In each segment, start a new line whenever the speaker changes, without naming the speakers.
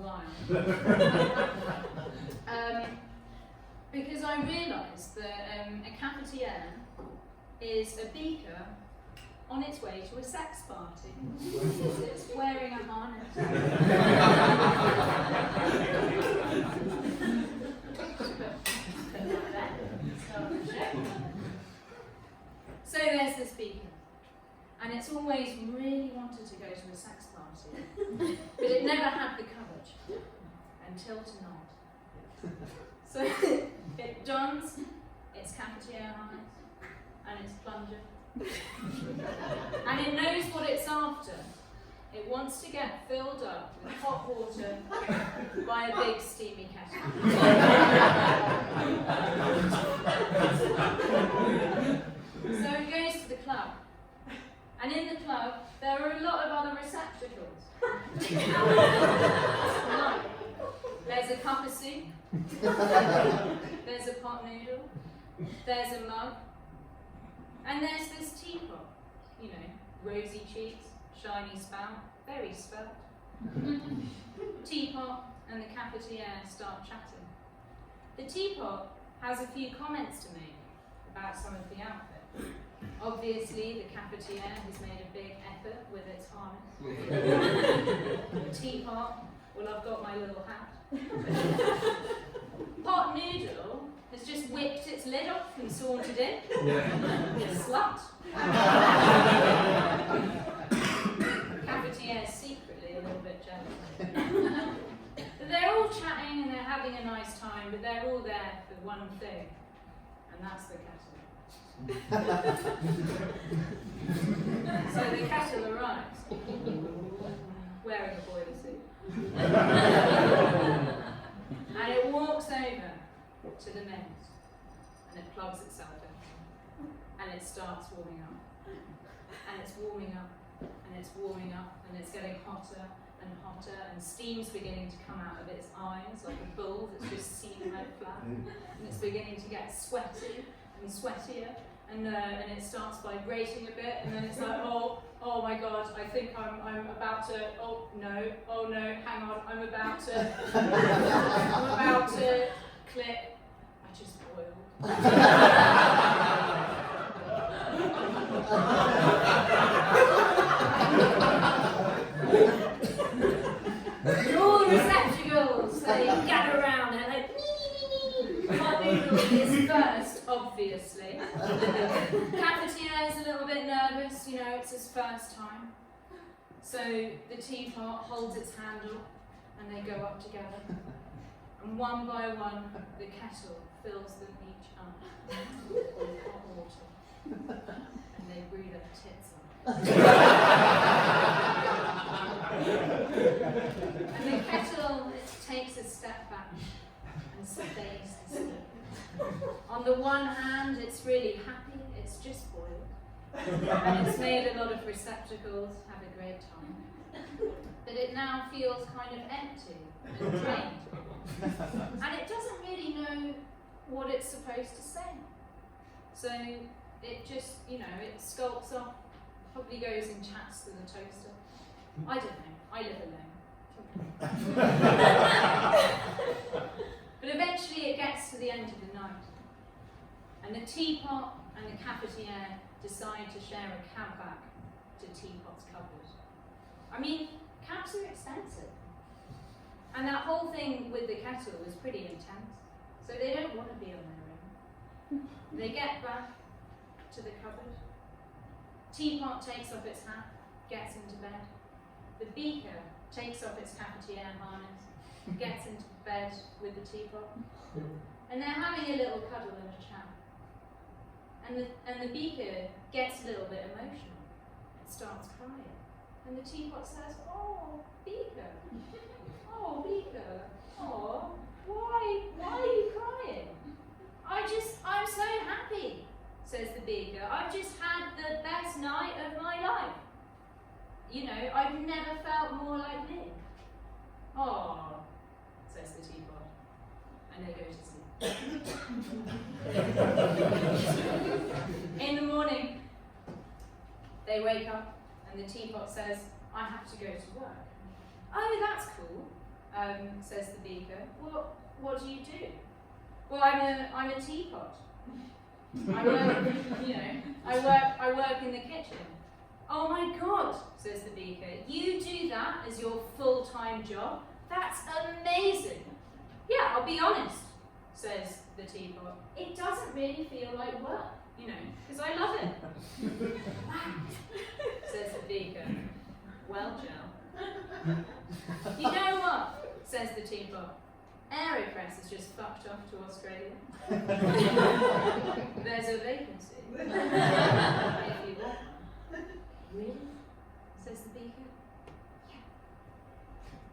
while. Because I realised that a cafetière is a beaker on its way to a sex party. It's wearing a harness. So there's this beaker, and it's always really wanted to go to a sex party, but it never had the courage until tonight. So it dons its cafetière harness and its plunger, and it knows what it's after. It wants to get filled up with hot water by a big steamy kettle. So it goes to the club, and in the club there are a lot of other receptacles. There's a cup of soup, there's a pot noodle, there's a mug, and there's this teapot, you know, rosy cheeks, shiny spout, very svelte. Teapot and the cafetière start chatting. The teapot has a few comments to make about some of the outfit. Obviously, the cafetière has made a big effort with its harness. The teapot, well, I've got my little hat. Pot noodle has just whipped its lid off and sauntered in. Slut. Cafetière secretly a little bit jealous. But they're all chatting and they're having a nice time, but they're all there for one thing, and that's the kettle. So the kettle arrives, wearing a boiler suit, and it walks over to the mains, and it plugs itself in, and it starts warming up, and it's warming up, and it's warming up, and it's getting hotter and hotter, and steam's beginning to come out of its eyes like a bull that's just seen red flag, and it's beginning to get sweaty and sweatier, and it starts vibrating a bit, and then it's like, oh my god, I think I'm about to, oh no, hang on, I'm about to click, I just boiled. And all the receptacles, they gather around and they pot noodle is first, obviously. Cafetière is a little bit nervous, you know, it's his first time. So the teapot holds its handle and they go up together. And one by one, the kettle fills them each up with hot water. And they breathe their tits on. And the kettle takes a step back and stays still. On the one hand, it's really happy, it's just boiled. And it's made a lot of receptacles have a great time. But it now feels kind of empty and drained. And it doesn't really know what it's supposed to say. So it just, you know, it skulks off, probably goes and chats to the toaster. I don't know, I live alone. But eventually it gets to the end of the night. And the teapot and the cafetière decide to share a cab back to Teapot's cupboard. I mean, cabs are expensive. And that whole thing with the kettle was pretty intense. So they don't want to be on their own. They get back to the cupboard. Teapot takes off its hat, gets into bed. The beaker takes off its cafetière harness, gets into bed with the teapot. And they're having a little cuddle and a chat. And the beaker gets a little bit emotional. It starts crying. And the teapot says, "Oh, beaker. Oh, beaker. Oh, why are you crying? I'm so happy," says the beaker. "I've just had the best night of my life. You know, I've never felt more like me." "Oh," says the teapot. And they go to sleep. In the morning, they wake up and the teapot says, "I have to go to work." "Oh, that's cool. says the beaker. Well, what do you do? Well, I'm a teapot. I work in the kitchen. Oh my God, says the beaker. You do that as your full-time job? That's amazing. Yeah, I'll be honest, says the teapot. It doesn't really feel like work, because I love it. Says the beaker. Well, Joe. You know what, says the teapot. Aeropress has just fucked off to Australia. There's a vacancy. If you want one. Really? Says the beaker.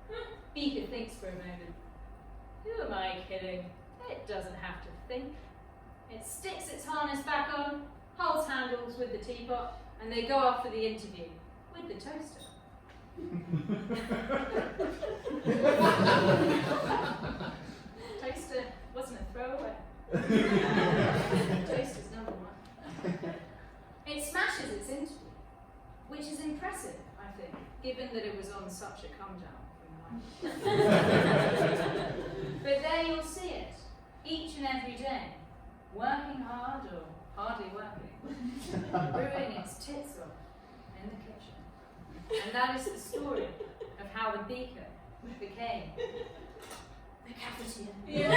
Yeah. Beaker thinks for a moment. Who am I kidding? It doesn't have to think. It sticks its harness back on, holds handles with the teapot, and they go off for the interview with the toaster. Toaster wasn't a throwaway. Toaster's number one. It smashes its interview, which is impressive, I think, given that it was on such a come down from life. But there you'll see it, each and every day, working hard or hardly working, brewing its tits off in the kitchen. And that is the story of how the beaker became the cafetière. Yeah.